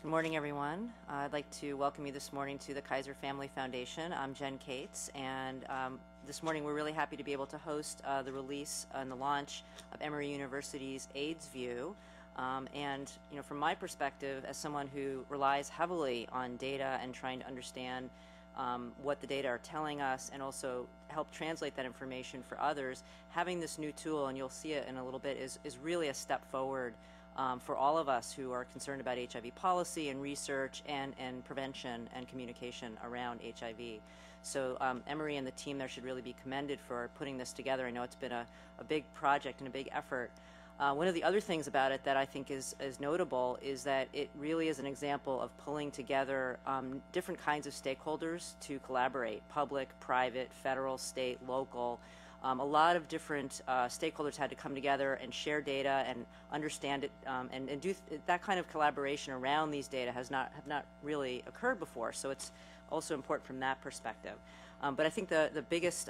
Good morning, everyone. I'd like to welcome you this morning to the Kaiser Family Foundation. I'm Jen Cates, and this morning we're really happy to be able to host the release and the launch of Emory University's AIDSVu. And from my perspective, as someone who relies heavily on data and trying to understand what the data are telling us and also help translate that information for others, having this new tool, and you'll see it in a little bit, is really a step forward for all of us who are concerned about HIV policy and research and prevention and communication around HIV. So Emory and the team there should really be commended for putting this together. I know it's been a big project and a big effort. One of the other things about it that I think is notable is that it really is an example of pulling together different kinds of stakeholders to collaborate: public, private, federal, state, local. A lot of different stakeholders had to come together and share data and understand it, and do that kind of collaboration around these data have not really occurred before. So it's also important from that perspective. But I think the biggest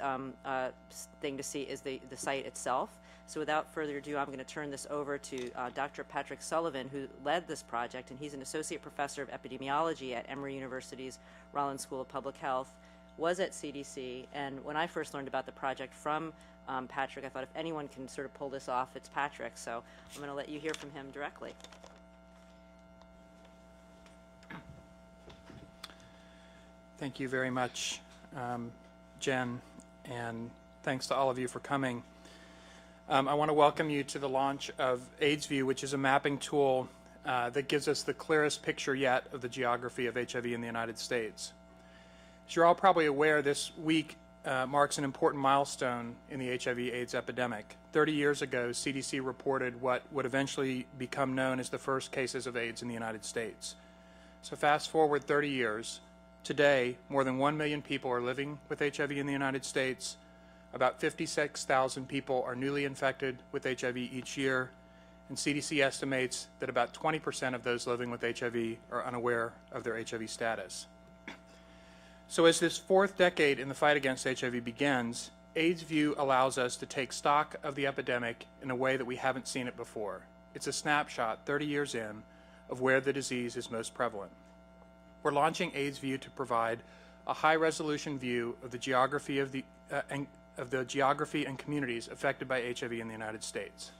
thing to see is the site itself. So without further ado, I'm going to turn this over to Dr. Patrick Sullivan, who led this project, and he's an associate professor of epidemiology at Emory University's Rollins School of Public Health, was at CDC, and when I first learned about the project from Patrick, I thought if anyone can sort of pull this off, it's Patrick. So I'm going to let you hear from him directly. Thank you very much, Jen, and thanks to all of you for coming. I want to welcome you to the launch of AIDSVu, which is a mapping tool that gives us the clearest picture yet of the geography of HIV in the United States. As you're all probably aware, this week marks an important milestone in the HIV/AIDS epidemic. 30 years ago, CDC reported what would eventually become known as the first cases of AIDS in the United States. So fast forward 30 years. Today, more than 1 million people are living with HIV in the United States. About 56,000 people are newly infected with HIV each year, and CDC estimates that about 20% of those living with HIV are unaware of their HIV status. So as this fourth decade in the fight against HIV begins, AIDSVu allows us to take stock of the epidemic in a way that we haven't seen it before. It's a snapshot 30 years in of where the disease is most prevalent. We're launching AIDSVu to provide a high-resolution view of the geography of the geography and communities affected by HIV in the United States.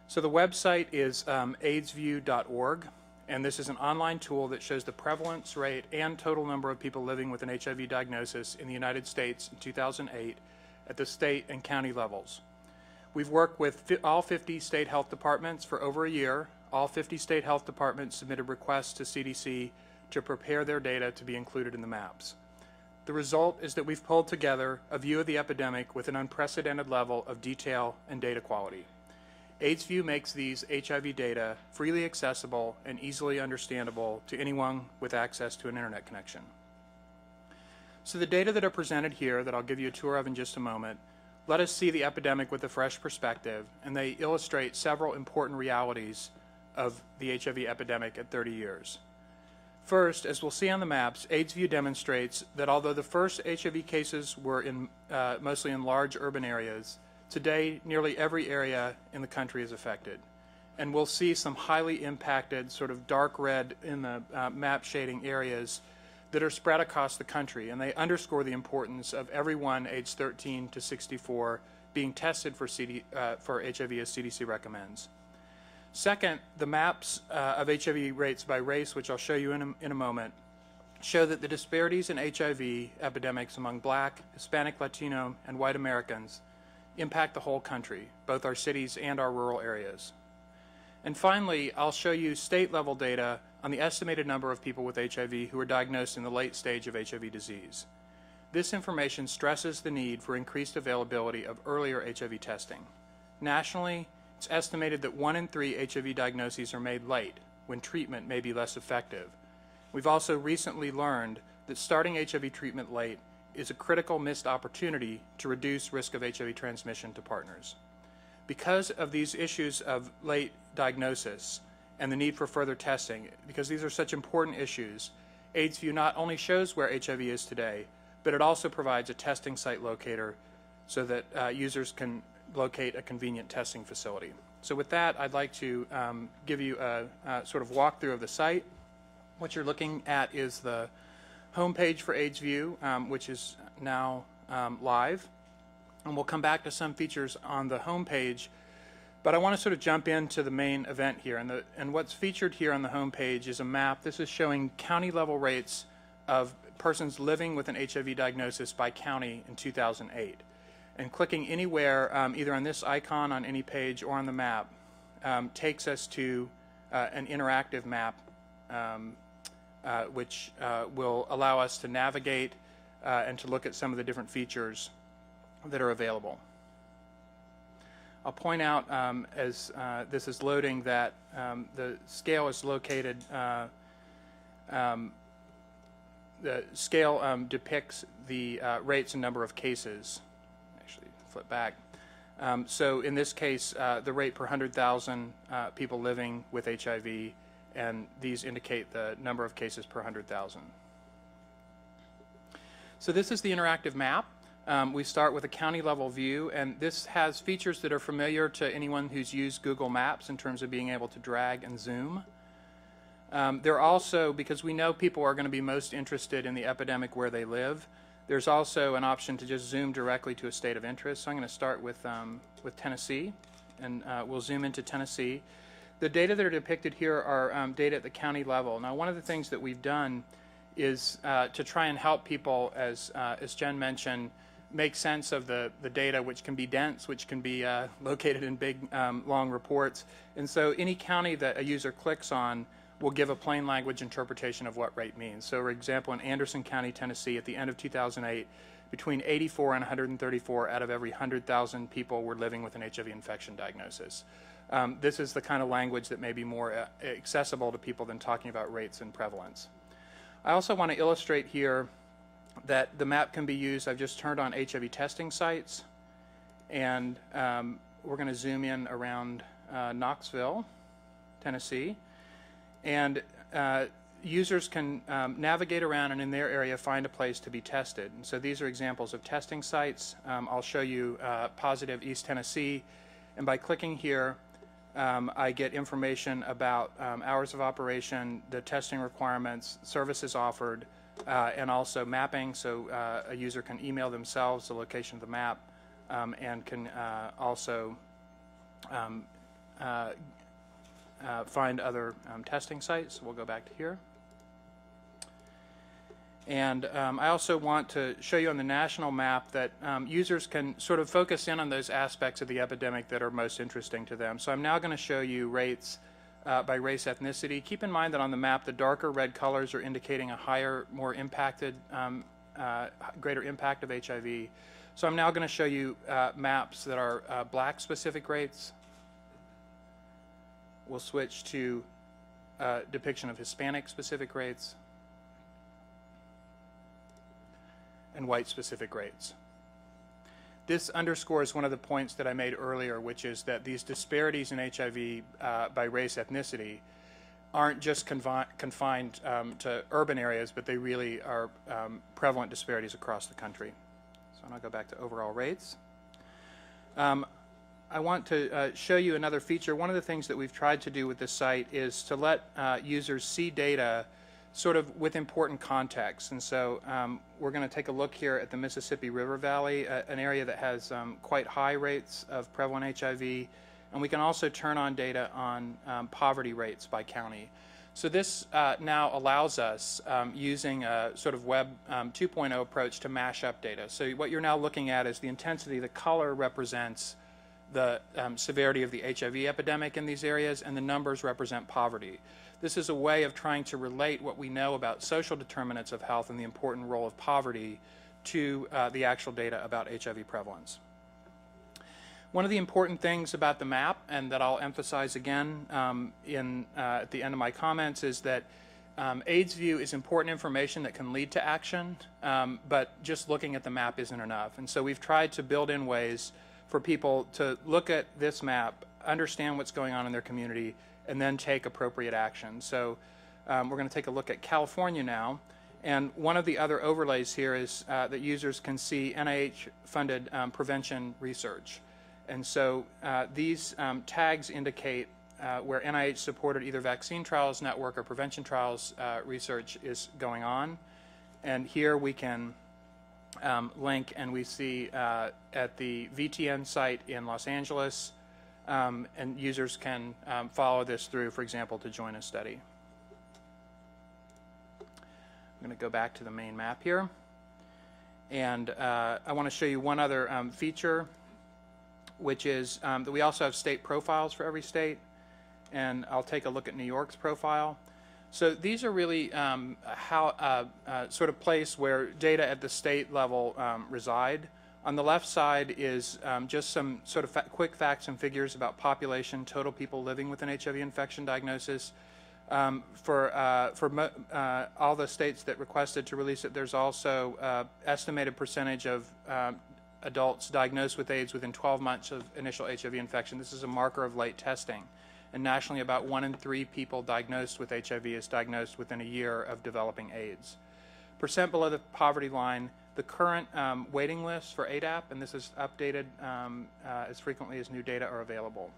So the website is aidsvu.org. And this is an online tool that shows the prevalence rate and total number of people living with an HIV diagnosis in the United States in 2008 at the state and county levels. We've worked with all 50 state health departments for over a year. All 50 state health departments submitted requests to CDC to prepare their data to be included in the maps. The result is that we've pulled together a view of the epidemic with an unprecedented level of detail and data quality. AIDSVu makes these HIV data freely accessible and easily understandable to anyone with access to an internet connection. So the data that are presented here, that I'll give you a tour of in just a moment, let us see the epidemic with a fresh perspective, and they illustrate several important realities of the HIV epidemic at 30 years. First, as we'll see on the maps, AIDSVu demonstrates that although the first HIV cases were mostly in large urban areas, today, nearly every area in the country is affected. And we'll see some highly impacted, sort of dark red in the map shading areas that are spread across the country. And they underscore the importance of everyone aged 13 to 64 being tested for HIV as CDC recommends. Second, the maps of HIV rates by race, which I'll show you in a moment, show that the disparities in HIV epidemics among Black, Hispanic, Latino, and white Americans impact the whole country, both our cities and our rural areas. And finally, I'll show you state-level data on the estimated number of people with HIV who are diagnosed in the late stage of HIV disease. This information stresses the need for increased availability of earlier HIV testing. Nationally, it's estimated that 1 in 3 HIV diagnoses are made late, when treatment may be less effective. We've also recently learned that starting HIV treatment late is a critical missed opportunity to reduce risk of HIV transmission to partners. Because of these issues of late diagnosis and the need for further testing, because these are such important issues, AIDSVu not only shows where HIV is today, but it also provides a testing site locator so that users can locate a convenient testing facility. So with that, I'd like to give you a sort of walkthrough of the site. What you're looking at is the homepage for AIDSVu, which is now live. And we'll come back to some features on the homepage, but I want to sort of jump into the main event here. And what's featured here on the homepage is a map. This is showing county level rates of persons living with an HIV diagnosis by county in 2008. And clicking anywhere, either on this icon on any page or on the map, takes us to an interactive map, which will allow us to navigate and to look at some of the different features that are available. I'll point out as this is loading that the scale is located, the scale depicts the rates and number of cases. Actually, flip back. So in this case, the rate per 100,000 people living with HIV, and these indicate the number of cases per 100,000. So this is the interactive map. We start with a county level view, and this has features that are familiar to anyone who's used Google Maps in terms of being able to drag and zoom. There are also, because we know people are going to be most interested in the epidemic where they live, there's also an option to just zoom directly to a state of interest. So I'm going to start with Tennessee, and we'll zoom into Tennessee. The data that are depicted here are data at the county level. Now, one of the things that we've done is to try and help people, as Jen mentioned, make sense of the data, which can be dense, which can be located in big, long reports. And so any county that a user clicks on will give a plain language interpretation of what rate means. So, for example, in Anderson County, Tennessee, at the end of 2008, between 84 and 134 out of every 100,000 people were living with an HIV infection diagnosis. This is the kind of language that may be more accessible to people than talking about rates and prevalence. I also want to illustrate here that the map can be used. I've just turned on HIV testing sites, and we're going to zoom in around Knoxville, Tennessee, and users can navigate around and in their area find a place to be tested. And so these are examples of testing sites. I'll show you positive East Tennessee, and by clicking here I get information about hours of operation, the testing requirements, services offered, and also mapping, so a user can email themselves the location of the map and can also find other testing sites. We'll go back to here. And I also want to show you on the national map that users can sort of focus in on those aspects of the epidemic that are most interesting to them. So I'm now going to show you rates by race ethnicity. Keep in mind that on the map the darker red colors are indicating a higher, more impacted, greater impact of HIV. So I'm now going to show you maps that are black specific rates. We'll switch to depiction of Hispanic specific rates and white specific rates. This underscores one of the points that I made earlier, which is that these disparities in HIV by race ethnicity aren't just confined to urban areas, but they really are prevalent disparities across the country. So I'll go back to overall rates. I want to show you another feature. One of the things that we've tried to do with this site is to let users see data sort of with important context. And so we're going to take a look here at the Mississippi River Valley, an area that has quite high rates of prevalent HIV. And we can also turn on data on poverty rates by county. So this now allows us, using a sort of Web 2.0 approach, to mash up data. So what you're now looking at is the intensity. The color represents the severity of the HIV epidemic in these areas, and the numbers represent poverty. This is a way of trying to relate what we know about social determinants of health and the important role of poverty to the actual data about HIV prevalence. One of the important things about the map, and that I'll emphasize again at the end of my comments, is that AIDSVu is important information that can lead to action, but just looking at the map isn't enough. And so we've tried to build in ways for people to look at this map, understand what's going on in their community, and then take appropriate action. So we're going to take a look at California now. And one of the other overlays here is that users can see NIH-funded prevention research. And so these tags indicate where NIH supported either vaccine trials network or prevention trials research is going on. And here we can link, and we see at the VTN site in Los Angeles, and users can follow this through, for example, to join a study. I'm going to go back to the main map here, and I want to show you one other feature, which is that we also have state profiles for every state, and I'll take a look at New York's profile. So these are really sort of place where data at the state level reside. On the left side is just some sort of quick facts and figures about population, total people living with an HIV infection diagnosis. For all the states that requested to release it, there's also estimated percentage of adults diagnosed with AIDS within 12 months of initial HIV infection. This is a marker of late testing. And nationally, about 1 in 3 people diagnosed with HIV is diagnosed within a year of developing AIDS. Percent below the poverty line, the current waiting list for ADAP, and this is updated as frequently as new data are available.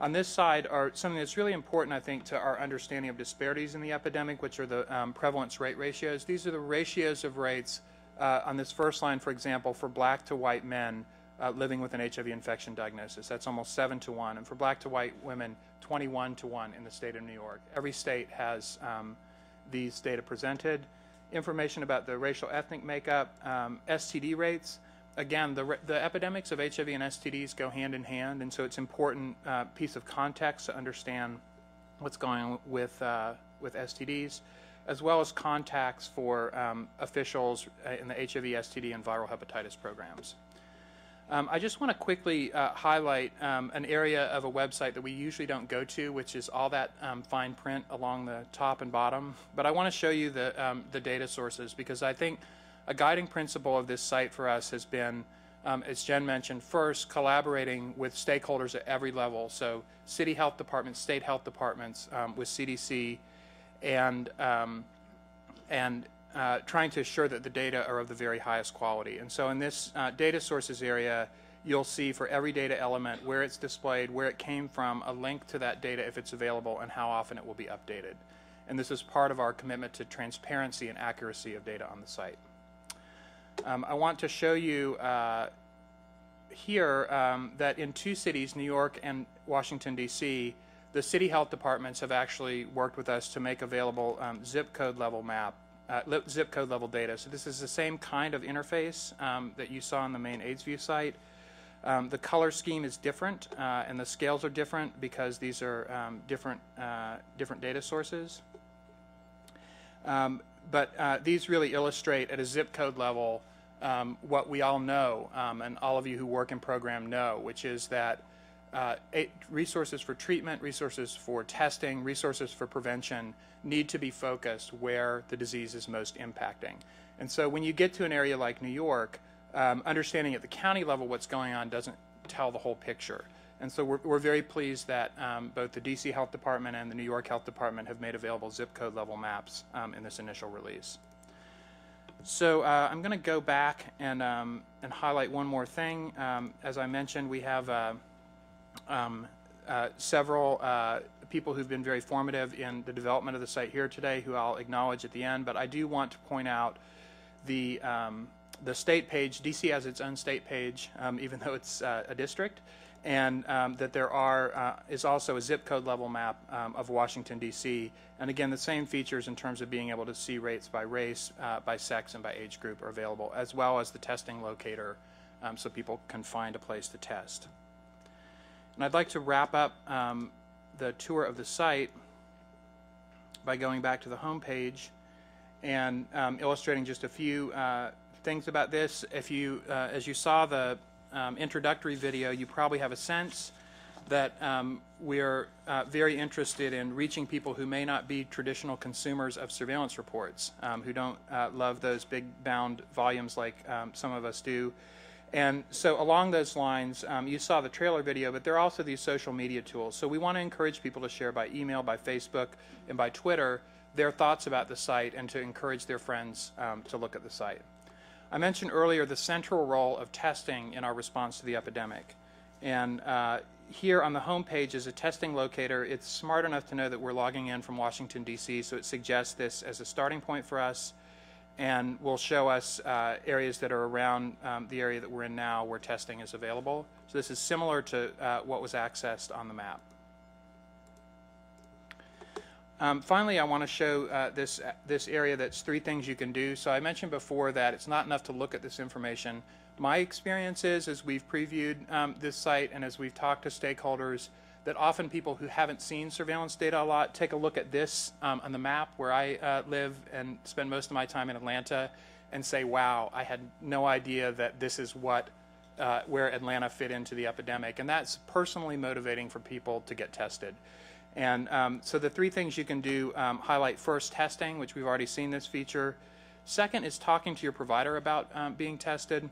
On this side are something that's really important, I think, to our understanding of disparities in the epidemic, which are the prevalence rate ratios. These are the ratios of rates on this first line, for example, for black to white men living with an HIV infection diagnosis. That's almost 7 to 1. And for black to white women, 21 to 1 in the state of New York. Every state has these data presented. Information about the racial ethnic makeup, STD rates. Again, the epidemics of HIV and STDs go hand in hand, and so it's an important piece of context to understand what's going on with STDs, as well as contacts for officials in the HIV, STD, and viral hepatitis programs. I just want to quickly highlight an area of a website that we usually don't go to, which is all that fine print along the top and bottom. But I want to show you the data sources, because I think a guiding principle of this site for us has been, as Jen mentioned, first collaborating with stakeholders at every level, so city health departments, state health departments, with CDC, and trying to assure that the data are of the very highest quality. And so in this data sources area, you'll see for every data element where it's displayed, where it came from, a link to that data if it's available, and how often it will be updated. And this is part of our commitment to transparency and accuracy of data on the site. I want to show you here that in 2 cities, New York and Washington, D.C., the city health departments have actually worked with us to make available zip code level data. So this is the same kind of interface that you saw on the main AIDSVu site. The color scheme is different, and the scales are different because these are different data sources. But these really illustrate at a zip code level what we all know, and all of you who work in program know, which is that resources for treatment, resources for testing, resources for prevention need to be focused where the disease is most impacting. And so when you get to an area like New York, understanding at the county level what's going on doesn't tell the whole picture. And so we're very pleased that both the DC Health Department and the New York Health Department have made available zip code level maps in this initial release. So I'm going to go back and highlight one more thing. As I mentioned, we have several people who've been very formative in the development of the site here today, who I'll acknowledge at the end. But I do want to point out the state page. DC has its own state page, even though it's a district, and that there is also a zip code level map of Washington, D.C. And again, the same features in terms of being able to see rates by race, by sex, and by age group are available, as well as the testing locator, so people can find a place to test. And I'd like to wrap up the tour of the site by going back to the home page and illustrating just a few things about this. If you, as you saw the introductory video, you probably have a sense that we're very interested in reaching people who may not be traditional consumers of surveillance reports, who don't love those big bound volumes like some of us do. And so along those lines, you saw the trailer video, but there are also these social media tools. So we want to encourage people to share by email, by Facebook, and by Twitter their thoughts about the site, and to encourage their friends to look at the site. I mentioned earlier the central role of testing in our response to the epidemic. And here on the home page is a testing locator. It's smart enough to know that we're logging in from Washington, D.C., so it suggests this as a starting point for us, and will show us areas that are around the area that we're in now where testing is available. So this is similar to what was accessed on the map. Finally, I want to show this area that's 3 things you can do. So I mentioned before that it's not enough to look at this information. My experience is, as we've previewed this site and as we've talked to stakeholders, that often people who haven't seen surveillance data a lot take a look at this on the map where I live and spend most of my time in Atlanta and say, wow, I had no idea that this is what where Atlanta fit into the epidemic. And that's personally motivating for people to get tested. And so the 3 things you can do highlight first testing, which we've already seen this feature. Second is talking to your provider about being tested.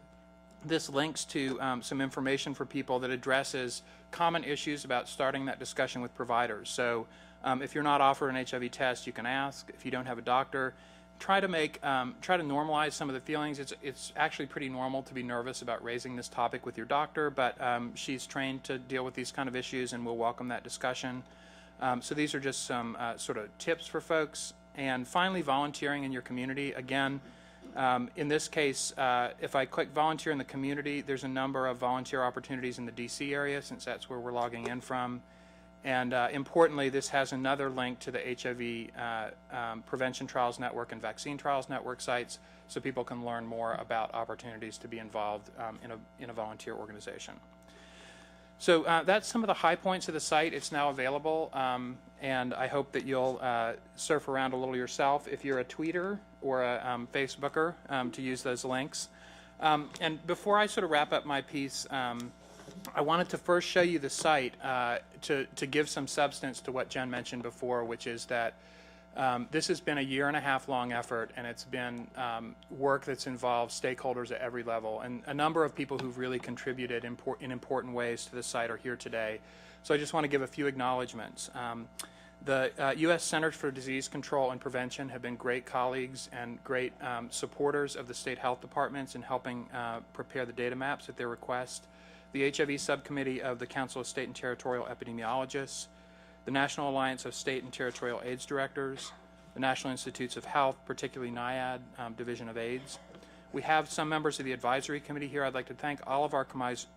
This links to some information for people that addresses common issues about starting that discussion with providers. So if you're not offered an HIV test, you can ask. If you don't have a doctor, try to normalize some of the feelings. It's actually pretty normal to be nervous about raising this topic with your doctor, but she's trained to deal with these kind of issues and will welcome that discussion. So these are just some sort of tips for folks. And finally, volunteering in your community. Again, in this case, if I click volunteer in the community, there's a number of volunteer opportunities in the DC area, since that's where we're logging in from. And importantly, this has another link to the HIV Prevention Trials Network and Vaccine Trials Network sites, so people can learn more about opportunities to be involved in a volunteer organization. So that's some of the high points of the site. It's now available, and I hope that you'll surf around a little yourself if you're a tweeter or a Facebooker to use those links. And before I sort of wrap up my piece, I wanted to first show you the site to give some substance to what Jen mentioned before, which is that this has been a 1.5 year long effort, and it's been work that's involved stakeholders at every level, and a number of people who've really contributed in important ways to the site are here today. So I just want to give a few acknowledgments. The U.S. Centers for Disease Control and Prevention have been great colleagues and great supporters of the state health departments in helping prepare the data maps at their request. The HIV Subcommittee of the Council of State and Territorial Epidemiologists, the National Alliance of State and Territorial AIDS Directors, the National Institutes of Health, particularly NIAID, Division of AIDS. We have some members of the advisory committee here. I'd like to thank all of our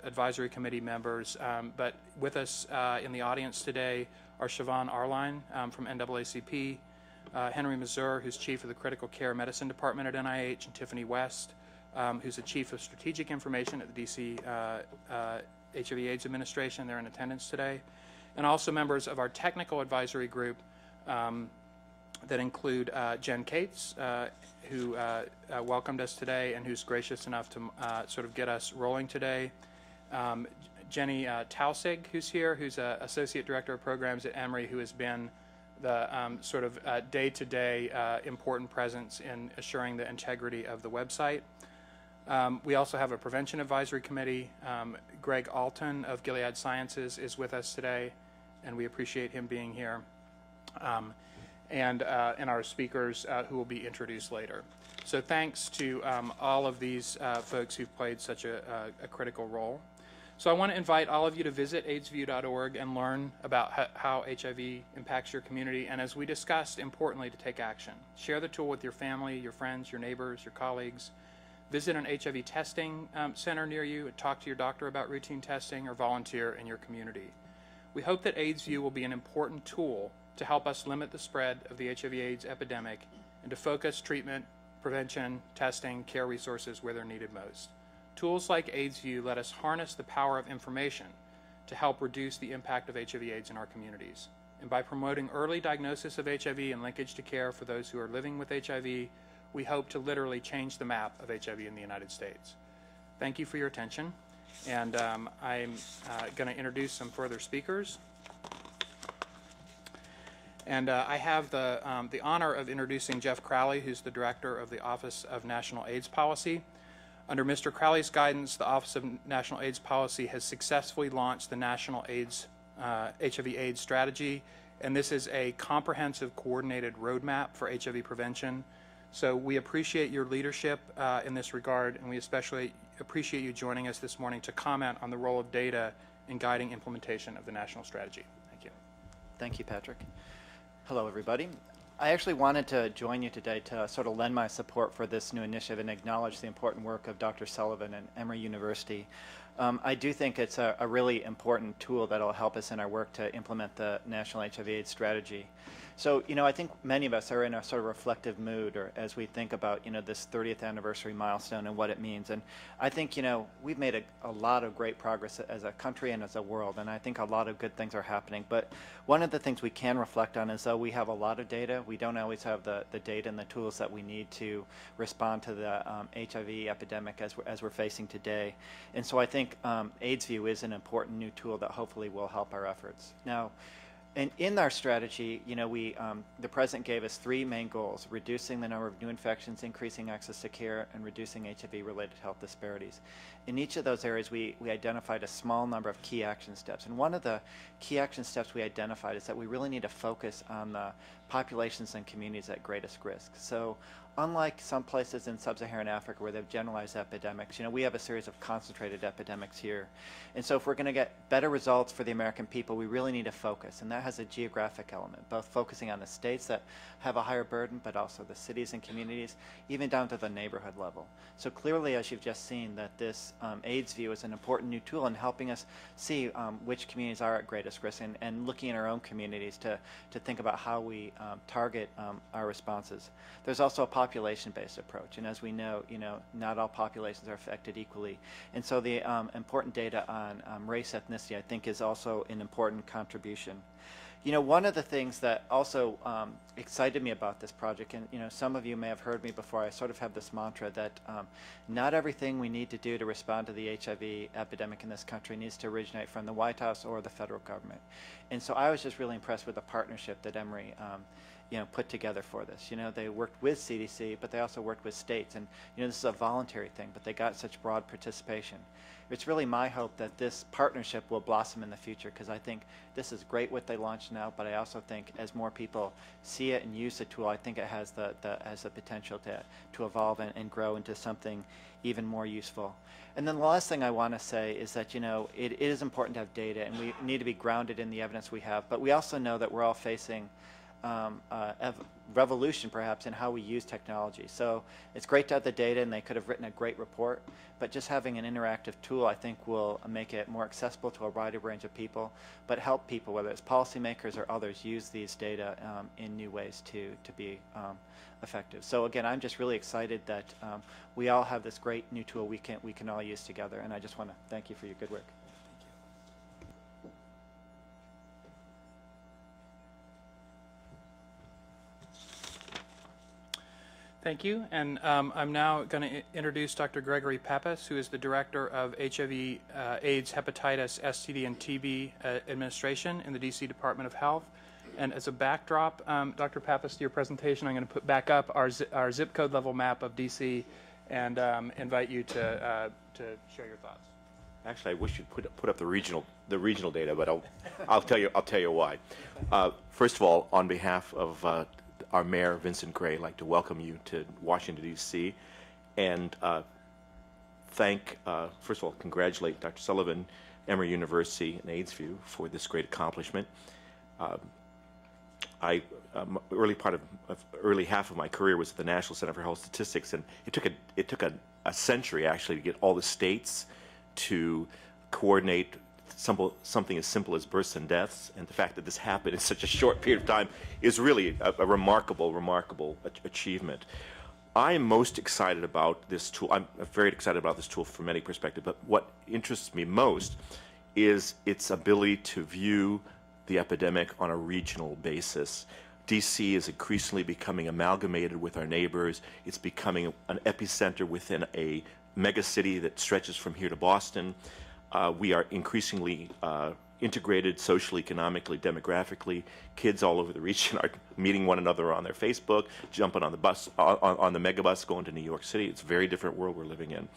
advisory committee members, but with us in the audience today are Siobhan Arline from NAACP, Henry Mazur, who's Chief of the Critical Care Medicine Department at NIH, and Tiffany West, who's the Chief of Strategic Information at the DC HIV/AIDS Administration. They're in attendance today. And also members of our technical advisory group that include Jen Cates, who welcomed us today and who's gracious enough to sort of get us rolling today. Jenny Tausig, who's here, who's Associate Director of Programs at Emory, who has been the sort of day-to-day important presence in assuring the integrity of the website. We also have a Prevention Advisory Committee. Greg Alton of Gilead Sciences is with us today, and we appreciate him being here. And our speakers who will be introduced later. So thanks to all of these folks who've played such a critical role. So I want to invite all of you to visit AIDSVu.org and learn about how HIV impacts your community, and as we discussed, importantly, to take action. Share the tool with your family, your friends, your neighbors, your colleagues. Visit an HIV testing center near you and talk to your doctor about routine testing, or volunteer in your community. We hope that AIDSVu will be an important tool to help us limit the spread of the HIV/AIDS epidemic and to focus treatment, prevention, testing, care resources where they're needed most. Tools like AIDSVu let us harness the power of information to help reduce the impact of HIV/AIDS in our communities. And by promoting early diagnosis of HIV and linkage to care for those who are living with HIV, we hope to literally change the map of HIV in the United States. Thank you for your attention, and I'm going to introduce some further speakers. And I have the honor of introducing Jeff Crowley, who's the Director of the Office of National AIDS Policy. Under Mr. Crowley's guidance, the Office of National AIDS Policy has successfully launched the National HIV/AIDS Strategy, and this is a comprehensive, coordinated roadmap for HIV prevention. So we appreciate your leadership in this regard, and we especially appreciate you joining us this morning to comment on the role of data in guiding implementation of the national strategy. Thank you. Thank you, Patrick. Hello, everybody. I actually wanted to join you today to sort of lend my support for this new initiative and acknowledge the important work of Dr. Sullivan and Emory University. I do think it's a really important tool that will help us in our work to implement the National HIV/AIDS strategy. So, I think many of us are in a sort of reflective mood, or as we think about, this 30th anniversary milestone and what it means. And I think, we've made a lot of great progress as a country and as a world, and I think a lot of good things are happening. But one of the things we can reflect on is, though we have a lot of data, we don't always have the data and the tools that we need to respond to the HIV epidemic as we're facing today. And so I think AIDSVu is an important new tool that hopefully will help our efforts. Now, and in our strategy, the President gave us 3 main goals: reducing the number of new infections, increasing access to care, and reducing HIV-related health disparities. In each of those areas, we identified a small number of key action steps. And one of the key action steps we identified is that we really need to focus on the populations and communities at greatest risk. So unlike some places in sub-Saharan Africa where they've generalized epidemics, we have a series of concentrated epidemics here. And so if we're going to get better results for the American people, we really need to focus. And that has a geographic element, both focusing on the states that have a higher burden, but also the cities and communities, even down to the neighborhood level. So clearly, as you've just seen, that this AIDSVu is an important new tool in helping us see which communities are at greatest risk, and looking in our own communities to think about how we target our responses. There's also a population-based approach, and as we know, not all populations are affected equally. And so the important data on race, ethnicity, I think, is also an important contribution. One of the things that also excited me about this project, and some of you may have heard me before, I sort of have this mantra that not everything we need to do to respond to the HIV epidemic in this country needs to originate from the White House or the federal government. And so I was just really impressed with the partnership that Emory put together for this. They worked with CDC, but they also worked with states, and this is a voluntary thing, but they got such broad participation. It's really my hope that this partnership will blossom in the future, because I think this is great what they launched now, but I also think as more people see it and use the tool, I think it has the potential to evolve and grow into something even more useful. And then the last thing I want to say is that it is important to have data, and we need to be grounded in the evidence we have, but we also know that we're all facing revolution perhaps in how we use technology. So it's great to have the data, and they could have written a great report, but just having an interactive tool I think will make it more accessible to a wider range of people, but help people, whether it's policymakers or others, use these data in new ways to be effective. So again, I'm just really excited that we all have this great new tool we can all use together, and I just want to thank you for your good work. Thank you. And I'm now going to introduce Dr. Gregory Pappas, who is the Director of HIV, AIDS, Hepatitis, STD, and TB Administration in the DC Department of Health. And as a backdrop, Dr. Pappas, to your presentation, I'm going to put back up our zip code level map of DC and invite you to share your thoughts. Actually, I wish you'd put up the regional data, but I'll tell you why. First of all, on behalf of our mayor, Vincent Gray, I'd like to welcome you to Washington, D.C., and first of all, congratulate Dr. Sullivan, Emory University, and AIDSVu for this great accomplishment. Early half of my career was at the National Center for Health Statistics, and it took a century actually to get all the states to coordinate something as simple as births and deaths, and the fact that this happened in such a short period of time is really a remarkable achievement. I am most excited about this tool. I'm very excited about this tool from many perspectives, but what interests me most is its ability to view the epidemic on a regional basis. DC is increasingly becoming amalgamated with our neighbors. It's becoming an epicenter within a megacity that stretches from here to Boston. We are increasingly integrated socially, economically, demographically. Kids all over the region are meeting one another on their Facebook, jumping on the bus, on the megabus, going to New York City. It's a very different world we're living in.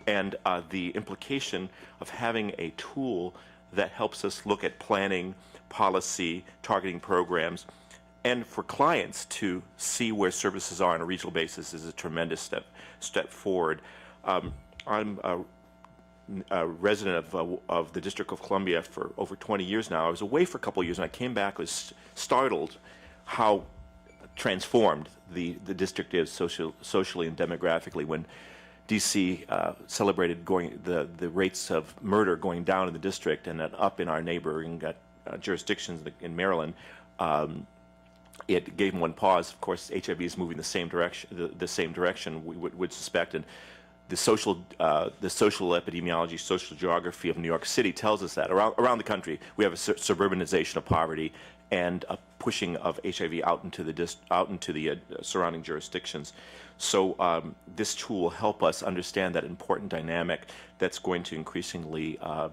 And the implication of having a tool that helps us look at planning, policy, targeting programs, and for clients to see where services are on a regional basis is a tremendous step forward. I'm a resident of the District of Columbia for over 20 years now. I was away for a couple of years, and I came back, was startled how transformed the district is socially and demographically. When D.C. Celebrated the rates of murder going down in the district and up in our neighboring jurisdictions in Maryland, it gave one pause. Of course, HIV is moving the same direction. We would suspect, and the social epidemiology, social geography of New York City tells us that around the country we have a suburbanization of poverty and a pushing of HIV out into the surrounding jurisdictions. So this tool will help us understand that important dynamic that's going to increasingly draw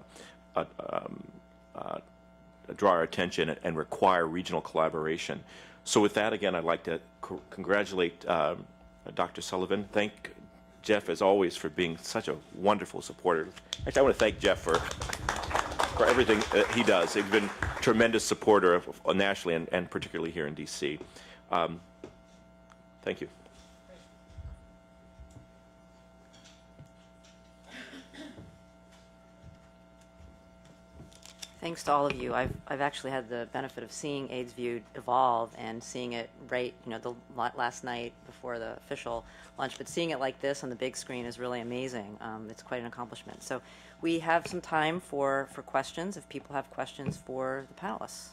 our attention and require regional collaboration. So with that, again, I'd like to congratulate Dr. Sullivan. Thank Jeff, as always, for being such a wonderful supporter. Actually, I want to thank Jeff for everything that he does. He's been a tremendous supporter of nationally and particularly here in D.C. Thank you. Thanks to all of you. I've actually had the benefit of seeing AIDSVu evolve and seeing it the last night before the official launch, but seeing it like this on the big screen is really amazing. It's quite an accomplishment. So we have some time for questions, if people have questions for the panelists.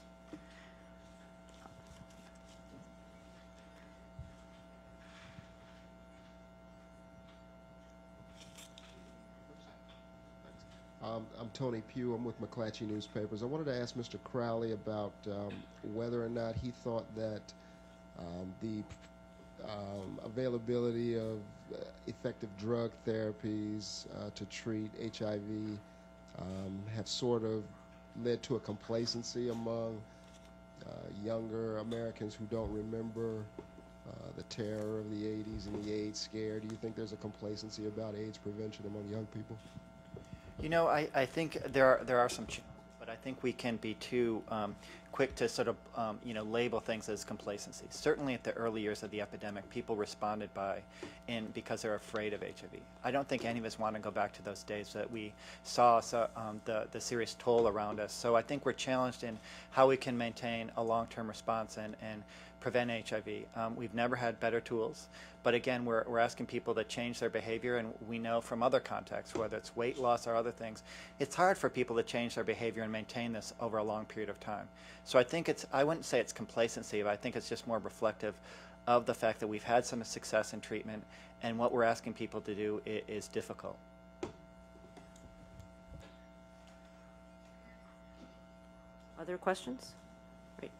I'm Tony Pugh. I'm with McClatchy Newspapers. I wanted to ask Mr. Crowley about whether or not he thought that the availability of effective drug therapies to treat HIV have sort of led to a complacency among younger Americans who don't remember the terror of the 80s and the AIDS scare. Do you think there's a complacency about AIDS prevention among young people? You know, I think there are some challenges, but I think we can be too quick to sort of label things as complacency. Certainly at the early years of the epidemic, people responded because they're afraid of HIV. I don't think any of us want to go back to those days that we saw the serious toll around us. So I think we're challenged in how we can maintain a long-term response and prevent HIV. We've never had better tools, but again, we're asking people to change their behavior, and we know from other contexts, whether it's weight loss or other things, it's hard for people to change their behavior and maintain this over a long period of time. So I think I wouldn't say it's complacency, but I think it's just more reflective of the fact that we've had some success in treatment, and what we're asking people to do is difficult. Other questions? Great.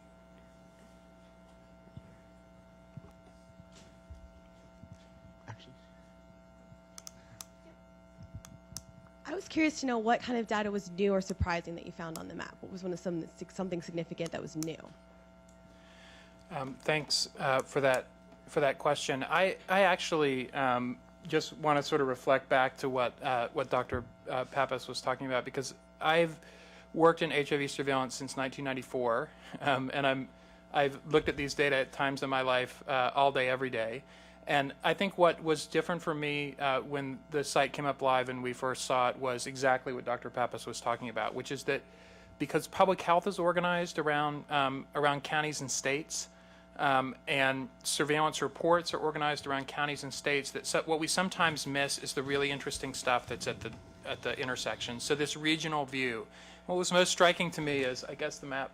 I was curious to know what kind of data was new or surprising that you found on the map. What was something significant that was new? Thanks for that question. I actually just want to sort of reflect back to what Dr. Pappas was talking about, because I've worked in HIV surveillance since 1994, and I've looked at these data at times in my life all day, every day. And I think what was different for me when the site came up live and we first saw it was exactly what Dr. Pappas was talking about, which is that because public health is organized around counties and states, and surveillance reports are organized around counties and states, that what we sometimes miss is the really interesting stuff that's at the intersection. So this regional view. What was most striking to me is, I guess the map,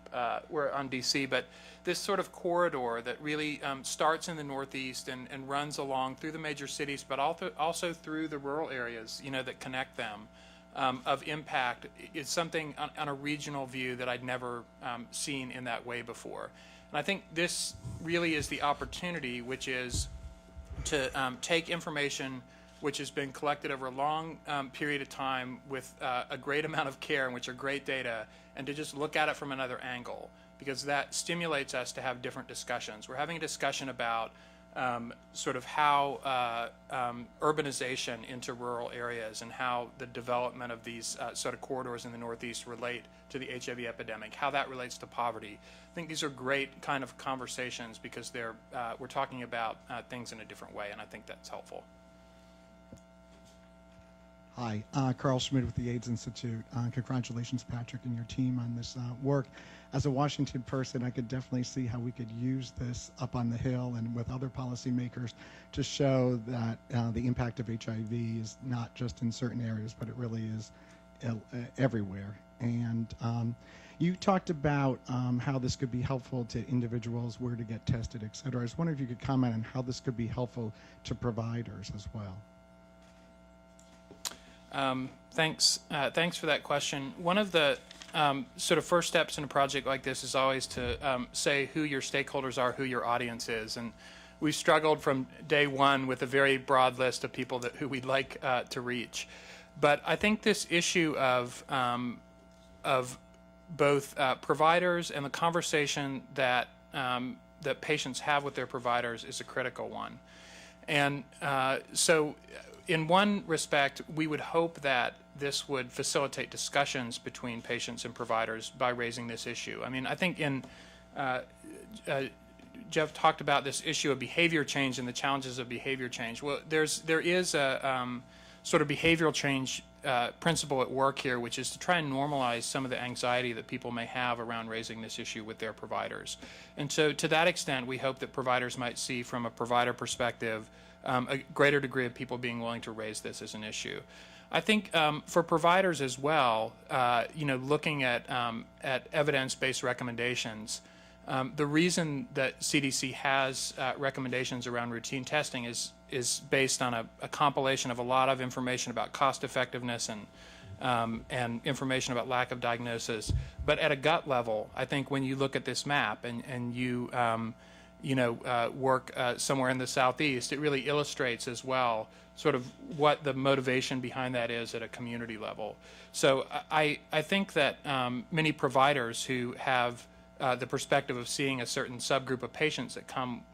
we're on DC, but this sort of corridor that really starts in the Northeast and runs along through the major cities, but also through the rural areas, that connect them, of impact, is something on a regional view that I'd never seen in that way before. And I think this really is the opportunity, which is to take information which has been collected over a long period of time with a great amount of care and which are great data, and to just look at it from another angle, because that stimulates us to have different discussions. We're having a discussion about sort of how urbanization into rural areas and how the development of these sort of corridors in the Northeast relate to the HIV epidemic, how that relates to poverty. I think these are great kind of conversations because we're talking about things in a different way, and I think that's helpful. Hi, Carl Schmidt with the AIDS Institute. Congratulations, Patrick, and your team on this work. As a Washington person, I could definitely see how we could use this up on the Hill and with other policymakers to show that the impact of HIV is not just in certain areas, but it really is everywhere. And you talked about how this could be helpful to individuals, where to get tested, et cetera. I was wondering if you could comment on how this could be helpful to providers as well. Thanks for that question. One of the sort of first steps in a project like this is always to say who your stakeholders are, who your audience is. And we've struggled from day one with a very broad list of people who we'd like to reach. But I think this issue of both providers and the conversation that patients have with their providers is a critical one. And so in one respect, we would hope that this would facilitate discussions between patients and providers by raising this issue. I mean, I think Jeff talked about this issue of behavior change and the challenges of behavior change. Well, there is a sort of behavioral change principle at work here, which is to try and normalize some of the anxiety that people may have around raising this issue with their providers. And so to that extent, we hope that providers might see from a provider perspective a greater degree of people being willing to raise this as an issue. I think for providers as well, looking at evidence-based recommendations, the reason that CDC has recommendations around routine testing is based on a compilation of a lot of information about cost effectiveness and information about lack of diagnosis. But at a gut level, I think when you look at this map and you work somewhere in the Southeast, it really illustrates as well sort of what the motivation behind that is at a community level. So I think that many providers who have the perspective of seeing a certain subgroup of patients that come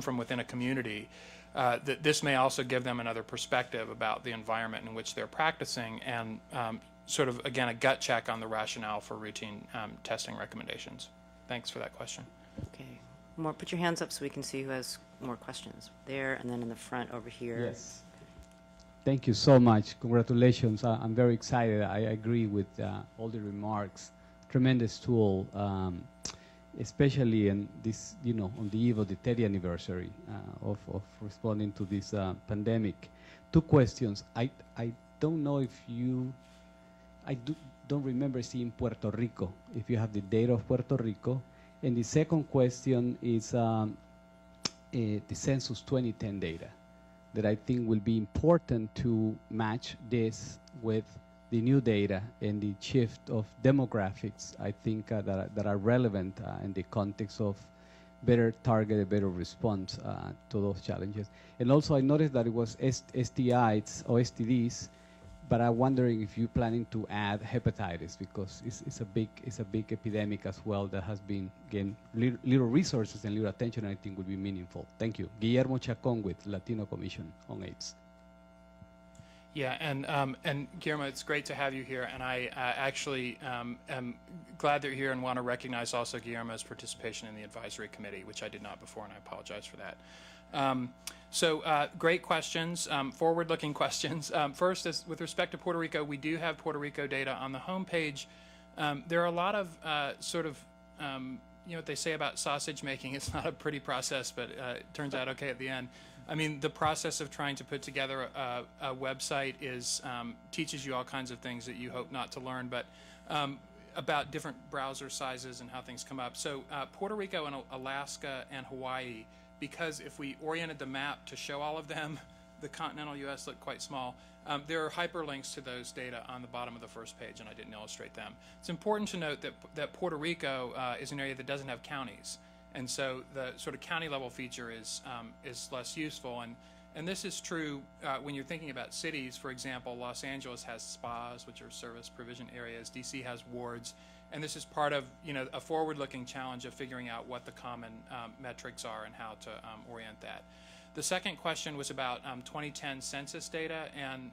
from within a community, that this may also give them another perspective about the environment in which they're practicing and sort of, again, a gut check on the rationale for routine testing recommendations. Thanks for that question. Okay. Put your hands up so we can see who has more questions. There, and then in the front over here. Yes. Thank you so much. Congratulations. I'm very excited. I agree with all the remarks. Tremendous tool, especially in this, on the eve of the 30th anniversary of responding to this pandemic. Two questions. I don't know if don't remember seeing Puerto Rico, if you have the data of Puerto Rico. And the second question is the Census 2010 data that I think will be important to match this with the new data and the shift of demographics, I think, that are relevant in the context of better targeted, better response to those challenges. And also I noticed that it was STIs or STDs, but I'm wondering if you're planning to add hepatitis, because it's a big epidemic as well that has been getting little resources and little attention, and I think would be meaningful. Thank you. Guillermo Chacon with Latino Commission on AIDS. Yeah, and Guillermo, it's great to have you here, and I actually am glad that you're here and want to recognize also Guillermo's participation in the advisory committee, which I did not before, and I apologize for that. Great questions, forward-looking questions. First, with respect to Puerto Rico, we do have Puerto Rico data on the homepage. There are a lot of what they say about sausage making. It's not a pretty process, but it turns out okay at the end. I mean, the process of trying to put together a website teaches you all kinds of things that you hope not to learn, but about different browser sizes and how things come up. So Puerto Rico and Alaska and Hawaii, because if we oriented the map to show all of them, the continental U.S. looked quite small. There are hyperlinks to those data on the bottom of the first page, and I didn't illustrate them. It's important to note that Puerto Rico is an area that doesn't have counties, and so the sort of county level feature is less useful. And this is true when you're thinking about cities. For example, Los Angeles has spas, which are service provision areas. DC has wards. And this is part of a forward-looking challenge of figuring out what the common metrics are and how to orient that. The second question was about 2010 census data, and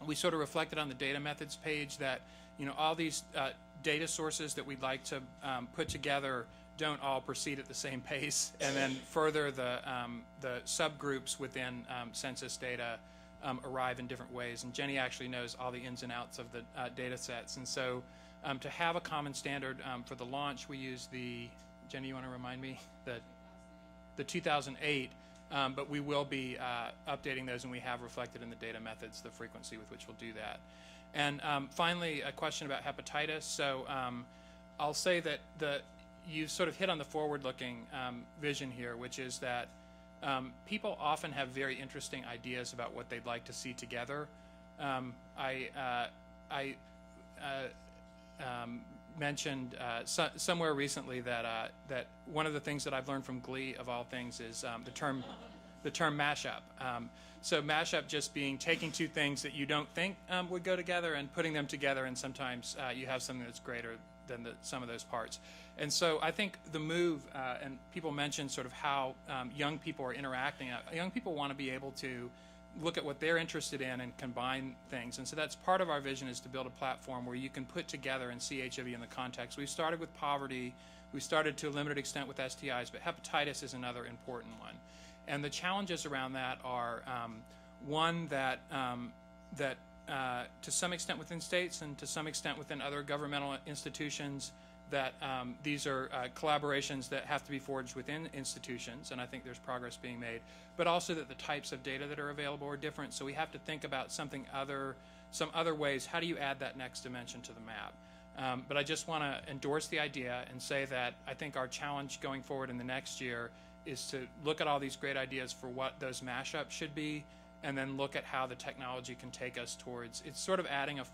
we sort of reflected on the data methods page that all these data sources that we'd like to put together don't all proceed at the same pace, and then further the subgroups within census data arrive in different ways. And Jenny actually knows all the ins and outs of the data sets. And so to have a common standard for the launch, we use Jenny, you want to remind me? The 2008, but we will be updating those, and we have reflected in the data methods the frequency with which we'll do that. And finally, a question about hepatitis. So I'll say that you sort of hit on the forward-looking vision here, which is that people often have very interesting ideas about what they'd like to see together. I mentioned somewhere recently that one of the things that I've learned from Glee, of all things, is the term mashup. So mashup just being taking two things that you don't think would go together and putting them together, and sometimes you have something that's greater than the sum of those parts. And so I think the move, and people mentioned sort of how young people are interacting. Young people want to be able to look at what they're interested in and combine things. And so that's part of our vision, is to build a platform where you can put together and see HIV in the context. We started with poverty. We started to a limited extent with STIs, but hepatitis is another important one. And the challenges around that are, one, that to some extent within states and to some extent within other governmental institutions, that these are collaborations that have to be forged within institutions, and I think there's progress being made, but also that the types of data that are available are different, so we have to think about some other ways. How do you add that next dimension to the map? But I just want to endorse the idea and say that I think our challenge going forward in the next year is to look at all these great ideas for what those mashups should be, and then look at how the technology can take us towards, it's sort of adding a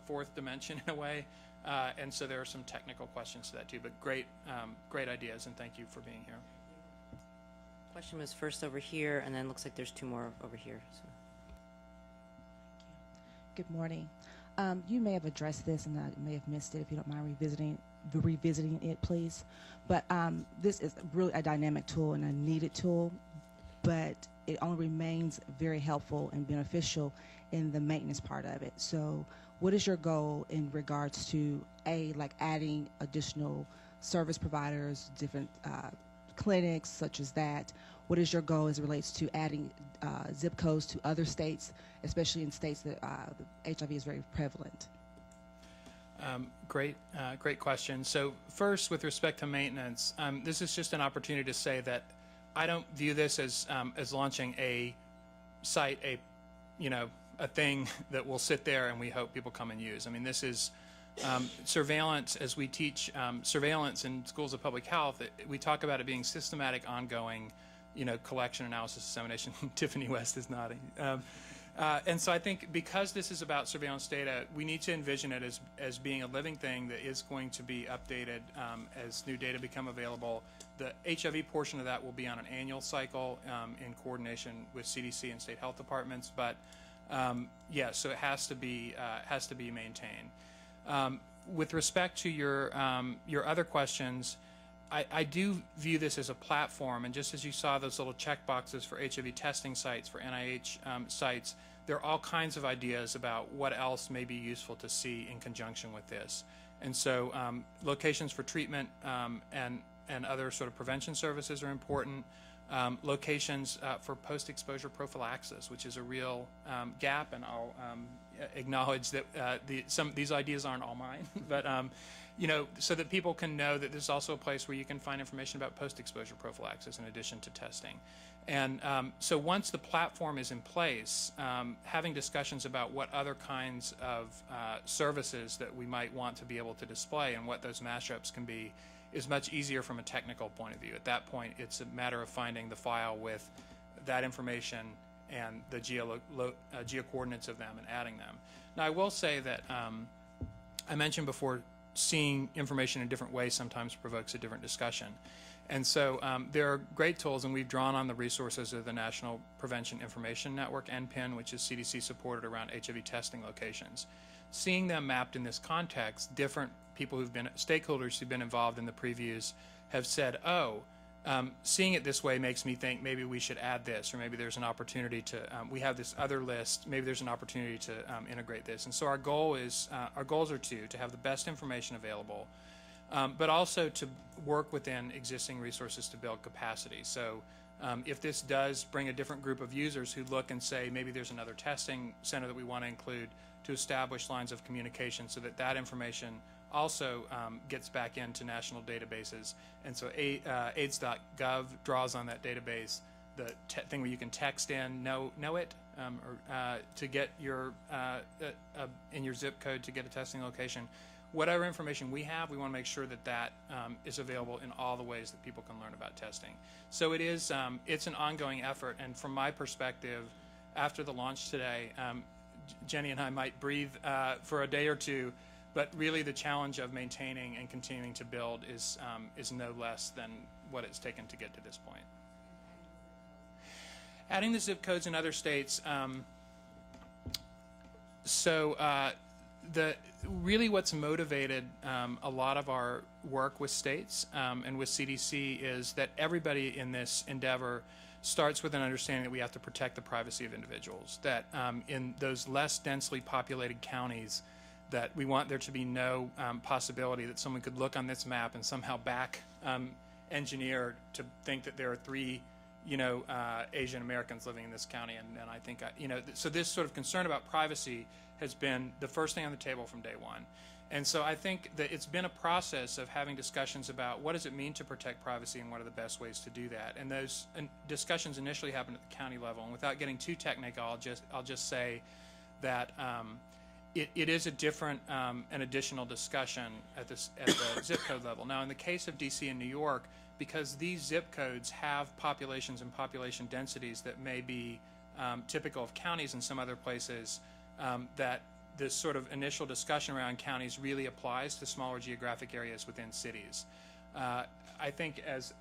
fourth dimension in a way. And so there are some technical questions to that too, but great ideas, and thank you for being here. Question was first over here, and then looks like there's two more over here. So. Good morning. You may have addressed this, and I may have missed it. If you don't mind revisiting it, please. But this is really a dynamic tool and a needed tool, but it only remains very helpful and beneficial in the maintenance part of it. So what is your goal in regards to, like adding additional service providers, different clinics such as that? What is your goal as it relates to adding zip codes to other states, especially in states that HIV is very prevalent? Great question. So first, with respect to maintenance, this is just an opportunity to say that I don't view this as launching a site, a thing that will sit there and we hope people come and use. I mean, this is surveillance. As we teach surveillance in schools of public health, we talk about it being systematic, ongoing, collection, analysis, dissemination. Tiffany West is nodding. And so I think because this is about surveillance data, we need to envision it as being a living thing that is going to be updated as new data become available. The HIV portion of that will be on an annual cycle in coordination with CDC and state health departments. But so it has to be maintained. With respect to your other questions, I do view this as a platform, and just as you saw those little check boxes for HIV testing sites, for NIH sites, there are all kinds of ideas about what else may be useful to see in conjunction with this. And so locations for treatment and other sort of prevention services are important. Locations for post-exposure prophylaxis, which is a real gap, and I'll acknowledge that these ideas aren't all mine, but so that people can know that there's also a place where you can find information about post-exposure prophylaxis in addition to testing. And so once the platform is in place, having discussions about what other kinds of services that we might want to be able to display and what those mashups can be is much easier from a technical point of view. At that point, it's a matter of finding the file with that information and the geo-coordinates of them and adding them. Now, I will say that I mentioned before, seeing information in different ways sometimes provokes a different discussion. And so there are great tools, and we've drawn on the resources of the National Prevention Information Network, NPIN, which is CDC supported around HIV testing locations. Seeing them mapped in this context, different people stakeholders who've been involved in the previews have said, seeing it this way makes me think maybe we should add this, or maybe there's an opportunity to, we have this other list, maybe there's an opportunity to integrate this. And so our goals are to have the best information available, but also to work within existing resources to build capacity. So If this does bring a different group of users who look and say maybe there's another testing center that we want to include, to establish lines of communication so that that information also gets back into national databases. And so AIDS.gov draws on that database, the thing where you can text in know it, or to get your in your zip code to get a testing location. Whatever information we have, we want to make sure that that is available in all the ways that people can learn about testing. So it is it's an ongoing effort, and from my perspective, after the launch today, Jenny and I might breathe for a day or two, but really the challenge of maintaining and continuing to build is no less than what it's taken to get to this point. Adding the zip codes in other states, really what's motivated a lot of our work with states and with CDC is that everybody in this endeavor starts with an understanding that we have to protect the privacy of individuals, that in those less densely populated counties, that we want there to be no possibility that someone could look on this map and somehow back engineer to think that there are 3 Asian Americans living in this county. And I think, so this sort of concern about privacy has been the first thing on the table from day one. And so I think that it's been a process of having discussions about what does it mean to protect privacy and what are the best ways to do that. And those discussions initially happened at the county level. And without getting too technical, I'll just say that it is a different and additional discussion at the zip code level. Now, in the case of DC and New York, because these zip codes have populations and population densities that may be typical of counties in some other places, that this sort of initial discussion around counties really applies to smaller geographic areas within cities. I think as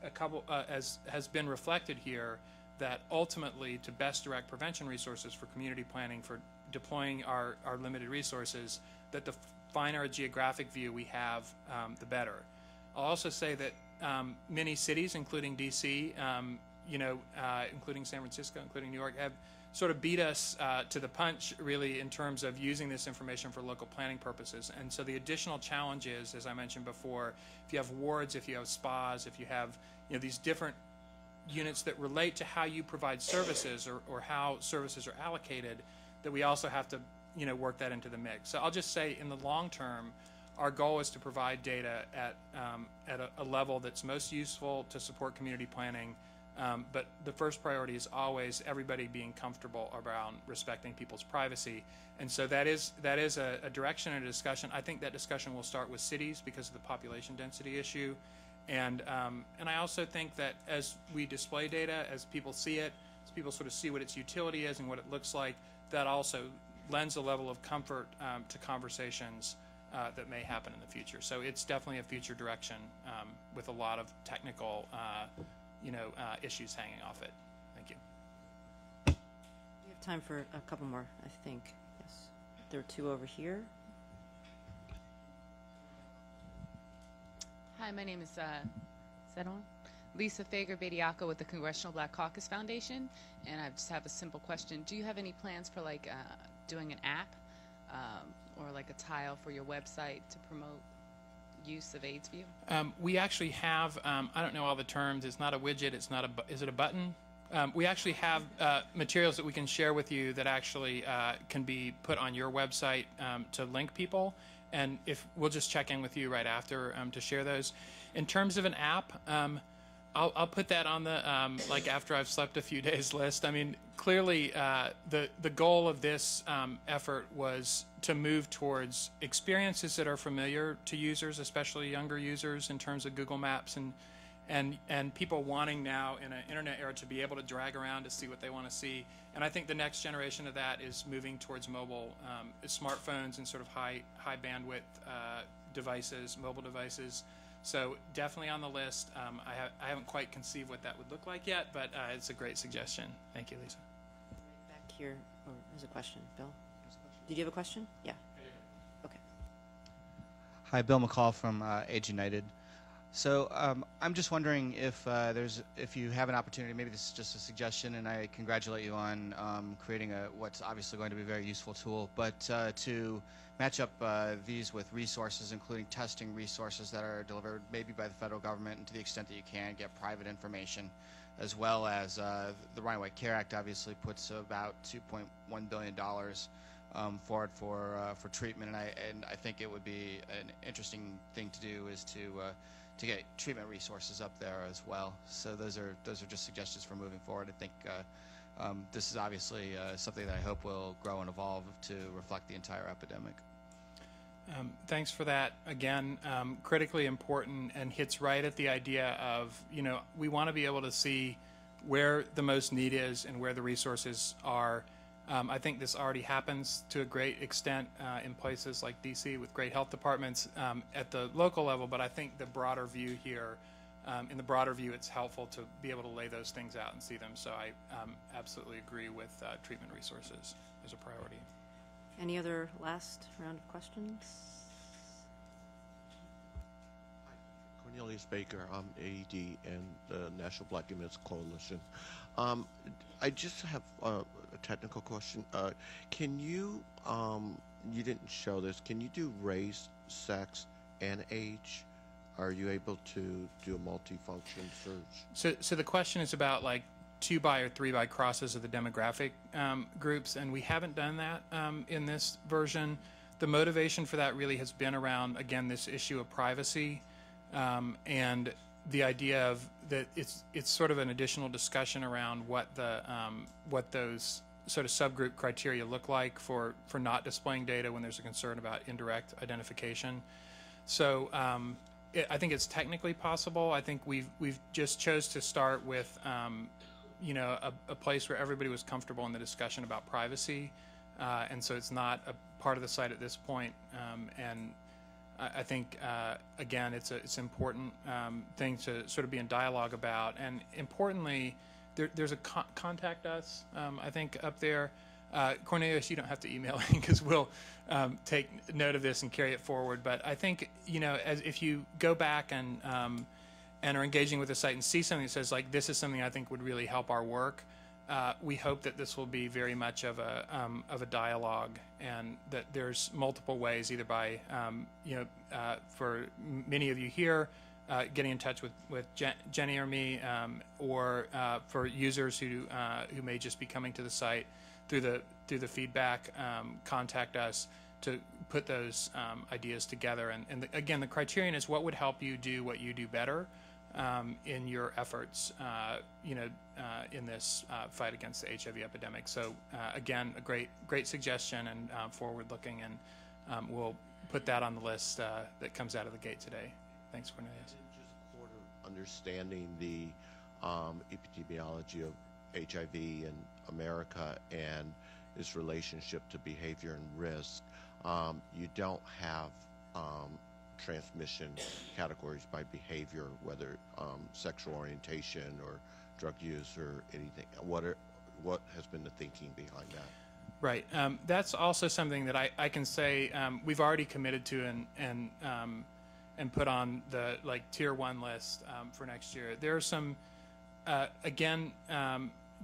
has been reflected here, that ultimately to best direct prevention resources for community planning, for deploying our limited resources, that the finer a geographic view we have, the better. I'll also say that many cities, including DC, including San Francisco, including New York, have sort of beat us to the punch, really, in terms of using this information for local planning purposes. And so the additional challenge is, as I mentioned before, if you have wards, if you have spas, if you have these different units that relate to how you provide services or how services are allocated, that we also have to work that into the mix. So I'll just say, in the long term, our goal is to provide data at a level that's most useful to support community planning. But the first priority is always everybody being comfortable around respecting people's privacy. And so that is a direction and a discussion. I think that discussion will start with cities because of the population density issue. And I also think that as we display data, as people see it, as people sort of see what its utility is and what it looks like, that also lends a level of comfort to conversations that may happen in the future. So it's definitely a future direction with a lot of technical issues hanging off it. Thank you. We have time for a couple more, I think. Yes. There are 2 over here. Hi, my name is Lisa Fager-Bediaco with the Congressional Black Caucus Foundation, and I just have a simple question. Do you have any plans for doing an app or a tile for your website to promote use of AIDSVu? We actually have, I don't know all the terms, it's not a widget, is it a button? We actually have materials that we can share with you that actually can be put on your website to link people, and if we'll just check in with you right after to share those. In terms of an app, I'll put that on the after I've slept a few days list. I mean, clearly the goal of this effort was to move towards experiences that are familiar to users, especially younger users, in terms of Google Maps and people wanting now in an internet era to be able to drag around to see what they want to see. And I think the next generation of that is moving towards mobile smartphones and sort of high bandwidth devices, mobile devices. So definitely on the list. I haven't quite conceived what that would look like yet, but it's a great suggestion. Thank you, Lisa. Back here, there's a question. Bill, did you have a question? Yeah. Okay. Hi, Bill McCall from AIDS United. So I'm just wondering if you have an opportunity, maybe this is just a suggestion, and I congratulate you on creating what's obviously going to be a very useful tool, but to match up these with resources, including testing resources that are delivered maybe by the federal government, and to the extent that you can get private information as well as the Ryan White Care Act obviously puts about $2.1 billion forward for treatment, and I think it would be an interesting thing to do is to get treatment resources up there as well. So those are just suggestions for moving forward. I think this is obviously something that I hope will grow and evolve to reflect the entire epidemic. Thanks for that. Again, critically important and hits right at the idea of, we want to be able to see where the most need is and where the resources are. I think this already happens to a great extent in places like DC with great health departments at the local level, but I think the broader view here, in the broader view, it's helpful to be able to lay those things out and see them. So I absolutely agree with treatment resources as a priority. Any other last round of questions? Cornelius Baker, I'm AED and the National Black Immigrants Coalition. I just have a technical question. Can you, you didn't show this, can you do race, sex, and age? Are you able to do a multifunction search? So the question is about like 2x or 3x crosses of the demographic groups, and we haven't done that in this version. The motivation for that really has been around, again, this issue of privacy and the idea of that it's sort of an additional discussion around what the what those sort of subgroup criteria look like for not displaying data when there's a concern about indirect identification. So I think it's technically possible. I think we've just chose to start with a place where everybody was comfortable in the discussion about privacy, and so it's not a part of the site at this point. And I think again, it's an important thing to sort of be in dialogue about. And importantly, there's a contact us, I think, up there. Cornelius, you don't have to email me because we'll take note of this and carry it forward. But I think, if you go back and are engaging with the site and see something that says, like, this is something I think would really help our work, we hope that this will be very much of a dialogue, and that there's multiple ways, either by, for many of you here, getting in touch with Jenny or me, or for users who may just be coming to the site through the feedback, contact us to put those ideas together. And again, the criterion is what would help you do what you do better in your efforts, in this fight against the HIV epidemic. So again, a great suggestion and forward-looking, and we'll put that on the list that comes out of the gate today. Thanks, Cornelius. Just sort of understanding the epidemiology of HIV in America and its relationship to behavior and risk, you don't have transmission categories by behavior, whether sexual orientation or drug use or anything. What has been the thinking behind that? Right. That's also something that I can say we've already committed to and put on the tier 1 list for next year. There are some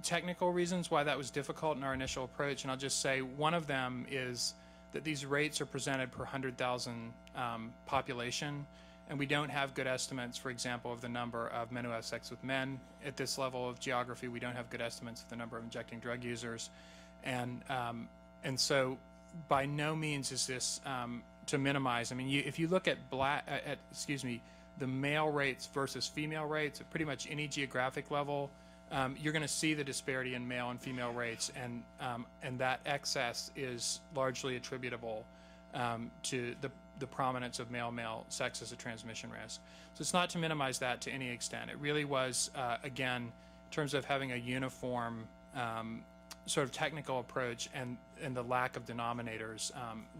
technical reasons why that was difficult in our initial approach, and I'll just say one of them is that these rates are presented per 100,000 population, and we don't have good estimates, for example, of the number of men who have sex with men at this level of geography. We don't have good estimates of the number of injecting drug users, and so by no means is this to minimize. I mean, if you look at the male rates versus female rates at pretty much any geographic level, you're going to see the disparity in male and female rates, and that excess is largely attributable to the prominence of male-male sex as a transmission risk. So it's not to minimize that to any extent. It really was, again, in terms of having a uniform sort of technical approach, and the lack of denominators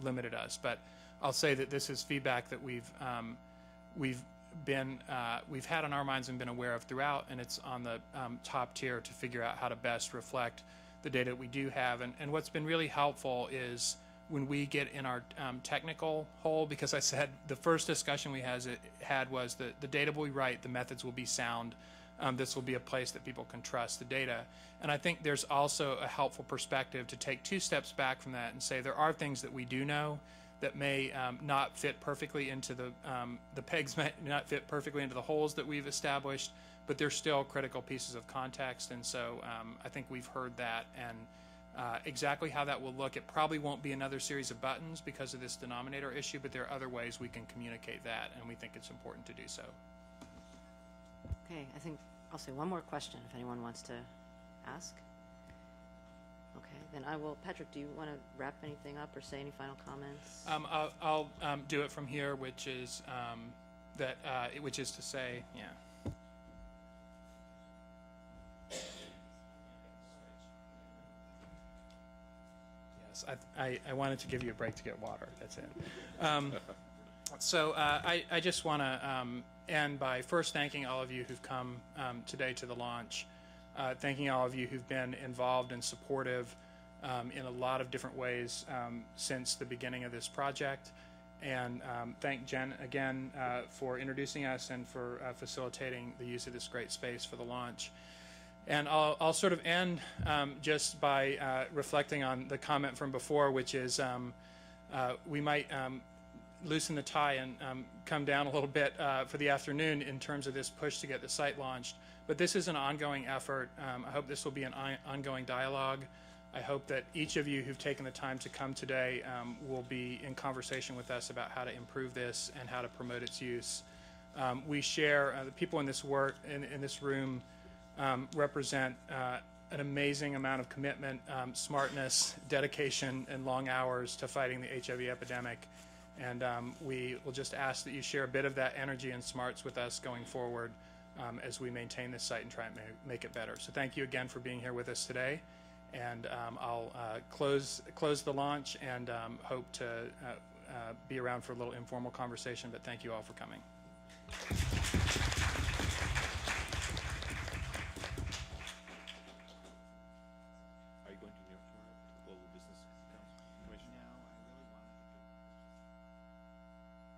limited us. But I'll say that this is feedback that we've had on our minds and been aware of throughout, and it's on the top tier to figure out how to best reflect the data that we do have. And what's been really helpful is when we get in our technical hole, because I said the first discussion we had was that the data will be right, the methods will be sound, this will be a place that people can trust the data. And I think there's also a helpful perspective to take 2 steps back from that and say there are things that we do know that may not fit perfectly into the pegs may not fit perfectly into the holes that we've established, but they're still critical pieces of context. And so I think we've heard that, and exactly how that will look, it probably won't be another series of buttons because of this denominator issue, but there are other ways we can communicate that, and we think it's important to do so. Okay, I think I'll say one more question if anyone wants to ask. Okay, then I will. Patrick, do you want to wrap anything up or say any final comments? I'll do it from here, which is which is to say, yeah. Yes, I wanted to give you a break to get water. That's it. So I just want to end by first thanking all of you who've come today to the launch, thanking all of you who've been involved and supportive in a lot of different ways since the beginning of this project, and thank Jen again for introducing us and for facilitating the use of this great space for the launch. And I'll sort of end just by reflecting on the comment from before, which is we might loosen the tie and come down a little bit for the afternoon in terms of this push to get the site launched. But this is an ongoing effort. I hope this will be an ongoing dialogue. I hope that each of you who've taken the time to come today will be in conversation with us about how to improve this and how to promote its use. We share, the people in this work, in this room, represent an amazing amount of commitment, smartness, dedication, and long hours to fighting the HIV epidemic. And we will just ask that you share a bit of that energy and smarts with us going forward as we maintain this site and try and make it better. So thank you again for being here with us today. And I'll close the launch and hope to be around for a little informal conversation, but thank you all for coming.